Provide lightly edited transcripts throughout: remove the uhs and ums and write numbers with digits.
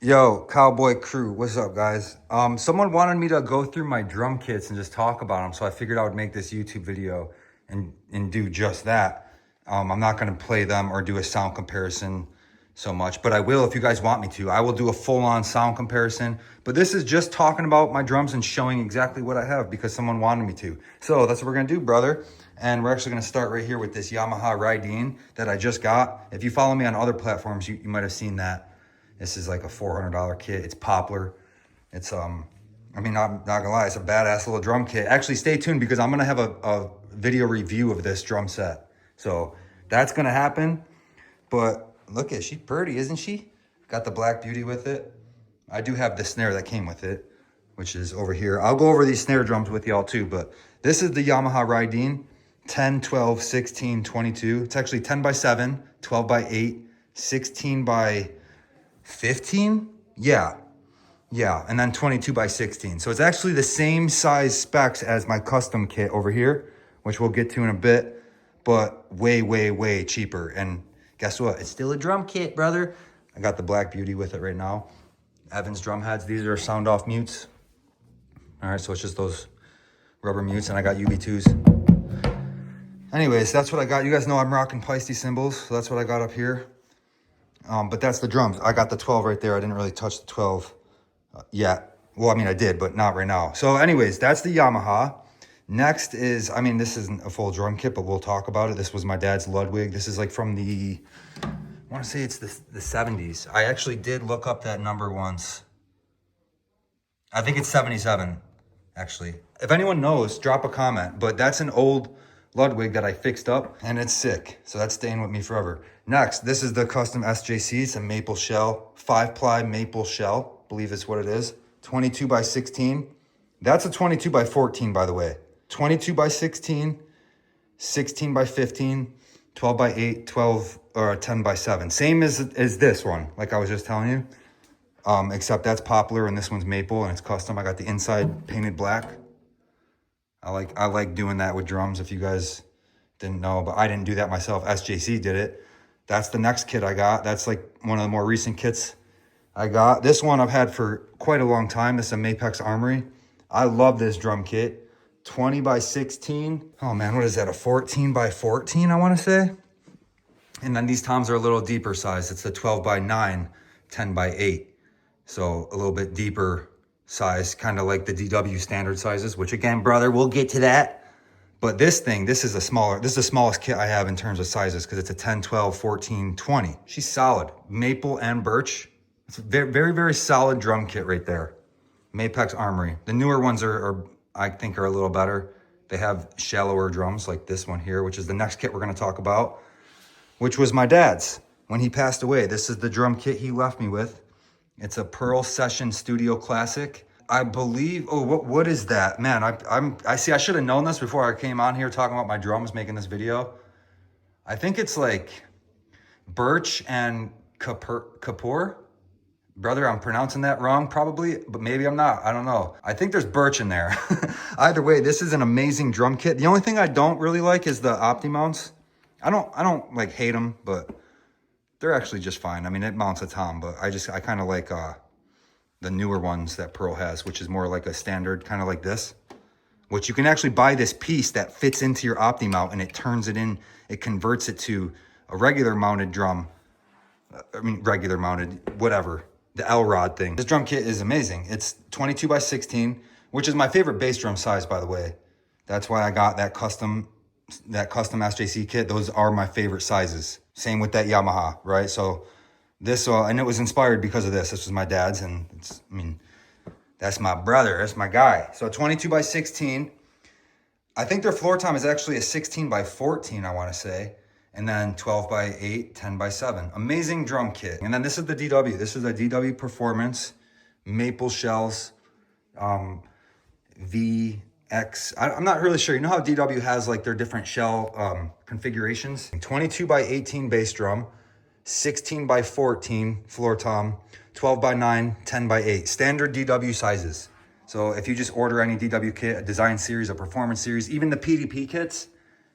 Yo, Cowboy crew, what's up, guys? Someone wanted me to go through my drum kits and just talk about them, so I figured I would make this YouTube video and do just that. I'm not gonna play them or do a sound comparison so much, but I will if you guys want me to. I will do a full-on sound comparison, but this is just talking about my drums and showing exactly what I have because someone wanted me to. So that's what we're gonna do, brother. And we're actually gonna start right here with this Yamaha Rydeen that I just got. If you follow me on other platforms, you might have seen that. This is like a $400 kit. It's poplar. It's, I mean, I'm not gonna lie, it's a badass little drum kit. Actually, stay tuned because I'm gonna have a video review of this drum set. So that's gonna happen. But look at, she's pretty, isn't she? Got the Black Beauty with it. I do have the snare that came with it, which is over here. I'll go over these snare drums with y'all too, but this is the Yamaha Rydeen 10, 12, 16, 22. It's actually 10 by 7, 12 by 8, 16 by 15? Yeah, and then 22 by 16. So it's actually the same size specs as my custom kit over here, which we'll get to in a bit, but way, way, way cheaper. And guess what? It's still a drum kit, brother. I got the Black Beauty with it right now. Evans drum heads. These are sound off mutes. All right, so it's just those rubber mutes, and I got UB2s. Anyways, that's what I got. You guys know I'm rocking Peisty cymbals, so that's what I got up here. But that's the drums. I got the 12 right there. I didn't really touch the 12 yet. Well, I mean, I did, but not right now. So anyways, that's the Yamaha. Next is, I mean, this isn't a full drum kit, but we'll talk about it. This was my dad's Ludwig. This is like from the, I want to say it's the 70s. I actually did look up that number once. I think it's 77, actually. If anyone knows, drop a comment. But that's an old Ludwig that I fixed up, and it's sick. So that's staying with me forever. Next, this is the custom SJC. It's a maple shell, 5-ply maple shell, I believe it's what it is. 22 by 16. That's a 22 by 14, by the way. 22 by 16, 16 by 15, 12 by 8, 12 or 10 by 7. Same as this one, like I was just telling you. Except that's poplar and this one's maple and it's custom. I got the inside painted black. I like doing that with drums, if you guys didn't know, but I didn't do that myself. SJC did it. That's the next kit I got. That's like one of the more recent kits I got. This one I've had for quite a long time. This is a Mapex Armory. I love this drum kit. 20 by 16. Oh man, what is that? A 14 by 14, I want to say. And then these toms are a little deeper size. It's the 12 by 9, 10 by 8. So a little bit deeper size, kind of like the DW standard sizes, which again, brother, we'll get to that. But this is the smallest kit I have in terms of sizes because it's a 10, 12, 14, 20. She's solid. Maple and birch. It's a very, very, very solid drum kit right there. Mapex Armory. The newer ones are I think, are a little better. They have shallower drums like this one here, which is the next kit we're going to talk about, which was my dad's when he passed away. This is the drum kit he left me with. It's a Pearl Session Studio Classic. I believe, oh, what is that? Man, I see, I should have known this before I came on here talking about my drums, making this video. I think it's like birch and kapur. Brother, I'm pronouncing that wrong probably, but maybe I'm not. I don't know. I think there's birch in there. Either way, this is an amazing drum kit. The only thing I don't really like is the opti mounts. I don't like hate them, but they're actually just fine. I mean, it mounts a tom, but I kind of like the newer ones that Pearl has, which is more like a standard, kind of like this, which you can actually buy this piece that fits into your opti mount and it turns it in, it converts it to a regular mounted drum. I mean, regular mounted, whatever, the L-rod thing. This drum kit is amazing. It's 22 by 16, which is my favorite bass drum size, by the way. That's why I got that custom SJC kit. Those are my favorite sizes. Same with that Yamaha, right? So this, and it was inspired because of this. This was my dad's, and it's, I mean, that's my brother. That's my guy. So 22 by 16. I think their floor tom is actually a 16 by 14, I want to say. And then 12 by 8, 10 by 7. Amazing drum kit. And then this is the DW. This is a DW Performance maple shells VX. I'm not really sure. You know how DW has like their different shell configurations? 22 by 18 bass drum, 16 by 14 floor tom, 12 by 9, 10 by 8. Standard DW sizes. So if you just order any DW kit, a design series, a performance series, even the PDP kits,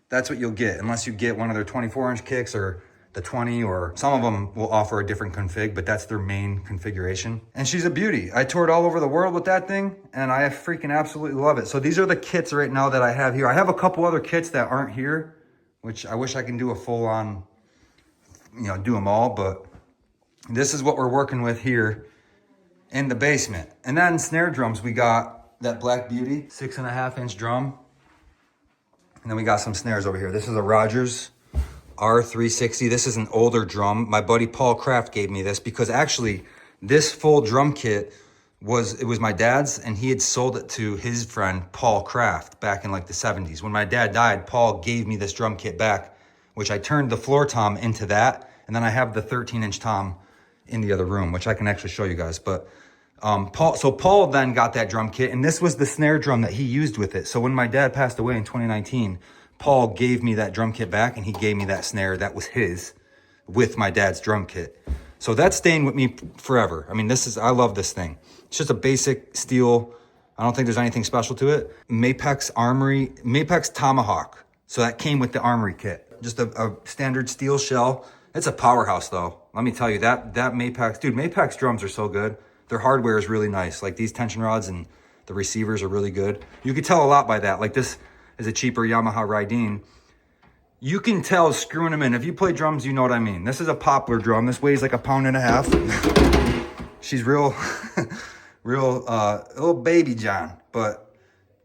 that's what you'll get, unless you get one of their 24-inch kicks or the 20, or some of them will offer a different config, but that's their main configuration. And she's a beauty. I toured all over the world with that thing, and I freaking absolutely love it. So these are the kits right now that I have here. I have a couple other kits that aren't here, which I wish I can do a full on, you know, do them all, but this is what we're working with here in the basement. And then snare drums, we got that Black Beauty 6.5-inch drum. And then we got some snares over here. This is a Rogers R360. This is an older drum. My buddy Paul Kraft gave me this because actually this full drum kit was my dad's, and he had sold it to his friend Paul Kraft back in like the 70s. When my dad died, Paul gave me this drum kit back, which I turned the floor tom into that. And then I have the 13-inch tom in the other room, which I can actually show you guys. But Paul then got that drum kit, and this was the snare drum that he used with it. So when my dad passed away in 2019, Paul gave me that drum kit back, and he gave me that snare that was his with my dad's drum kit. So that's staying with me forever. I mean, I love this thing. It's just a basic steel. I don't think there's anything special to it. Mapex Tomahawk. So that came with the Armory kit. Just a standard steel shell. It's a powerhouse though. Let me tell you, that Mapex, dude, Mapex drums are so good. Their hardware is really nice. Like these tension rods and the receivers are really good. You can tell a lot by that. Like this is a cheaper Yamaha Rydeen. You can tell screwing them in. If you play drums, you know what I mean. This is a poplar drum. This weighs like 1.5 pounds. She's real, little baby John, but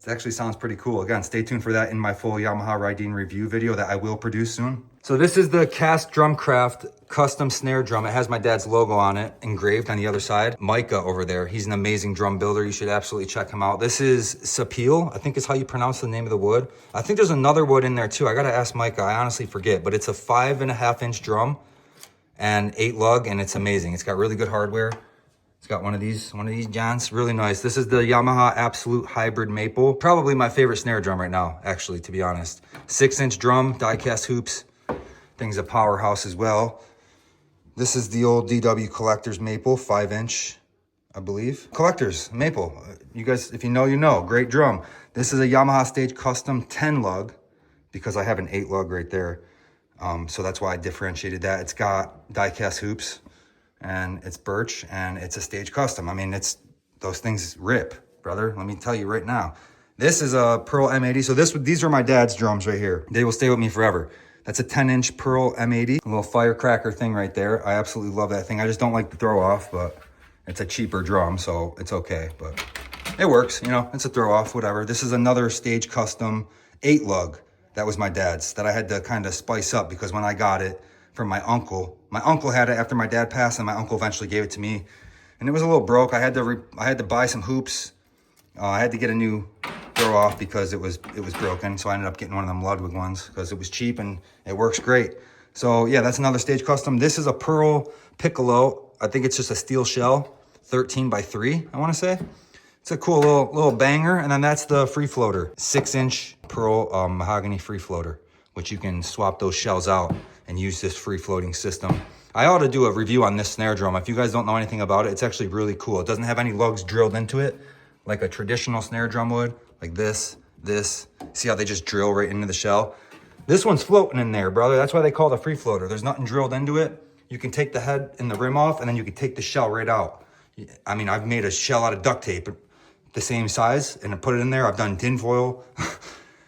it actually sounds pretty cool. Again, stay tuned for that in my full Yamaha Rydeen review video that I will produce soon. So this is the Cast Drumcraft custom snare drum. It has my dad's logo on it, engraved on the other side. Micah over there, he's an amazing drum builder. You should absolutely check him out. This is Sapil, I think is how you pronounce the name of the wood. I think there's another wood in there too. I gotta ask Micah, I honestly forget, but it's a 5.5-inch drum and 8 lug, and it's amazing. It's got really good hardware. It's got one of these Johns, really nice. This is the Yamaha Absolute Hybrid Maple. Probably my favorite snare drum right now, actually, to be honest. 6-inch drum, die-cast hoops. Thing's a powerhouse as well. This is the old DW Collector's Maple, 5-inch, I believe. Collector's Maple. You guys, if you know, you know. Great drum. This is a Yamaha Stage Custom 10 lug because I have an 8 lug right there. So that's why I differentiated that. It's got die-cast hoops and it's birch and it's a Stage Custom. I mean, those things rip, brother. Let me tell you right now. This is a Pearl M80. So these are my dad's drums right here. They will stay with me forever. That's a 10-inch Pearl M80, a little firecracker thing right there. I absolutely love that thing. I just don't like the throw off, but it's a cheaper drum, so it's okay. But it works, you know, it's a throw off, whatever. This is another Stage Custom 8 lug. That was my dad's that I had to kind of spice up because when I got it from my uncle had it after my dad passed, and my uncle eventually gave it to me. And it was a little broke. I had to buy some hoops. I had to get a new throw off because it was broken, so I ended up getting one of them Ludwig ones because it was cheap and it works great. So yeah, that's another Stage Custom. This is a Pearl Piccolo. I think it's just a steel shell, 13x3, I want to say. It's a cool little banger. And then that's the free floater, 6-inch Pearl mahogany free floater, which you can swap those shells out and use this free floating system. I ought to do a review on this snare drum. If you guys don't know anything about it, it's actually really cool. It doesn't have any lugs drilled into it like a traditional snare drum would. Like this. See how they just drill right into the shell? This one's floating in there, brother. That's why they call it a free floater. There's nothing drilled into it. You can take the head and the rim off, and then you can take the shell right out. I mean, I've made a shell out of duct tape the same size and I put it in there. I've done tin foil.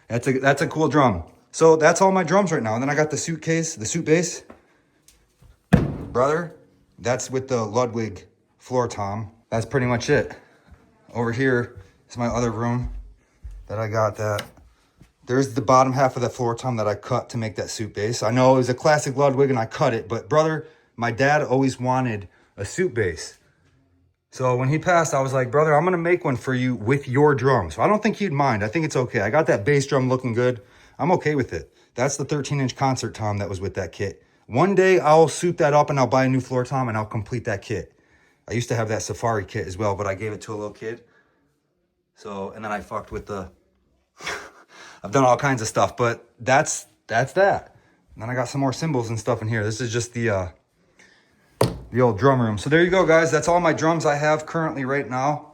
That's a cool drum. So that's all my drums right now. And then I got the suit bass. Brother, that's with the Ludwig floor tom. That's pretty much it. Over here is my other room that I got that. There's the bottom half of the floor tom that I cut to make that suit bass. I know it was a classic Ludwig and I cut it, but brother, my dad always wanted a suit bass. So when he passed, I was like, brother, I'm gonna make one for you with your drum. So I don't think he'd mind. I think it's okay. I got that bass drum looking good. I'm okay with it. That's the 13-inch concert tom that was with that kit. One day I'll suit that up and I'll buy a new floor tom and I'll complete that kit. I used to have that Safari kit as well, but I gave it to a little kid. So, and then I fucked with the, I've done all kinds of stuff, but that's that. And then I got some more cymbals and stuff in here. This is just the old drum room. So there you go, guys. That's all my drums I have currently right now.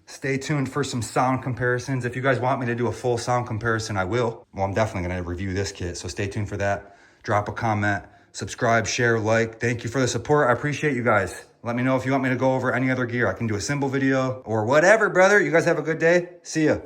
Stay tuned for some sound comparisons. If you guys want me to do a full sound comparison, I will. Well, I'm definitely going to review this kit, so stay tuned for that. Drop a comment, subscribe, share, like. Thank you for the support. I appreciate you guys. Let me know if you want me to go over any other gear. I can do a cymbal video or whatever, brother. You guys have a good day. See ya.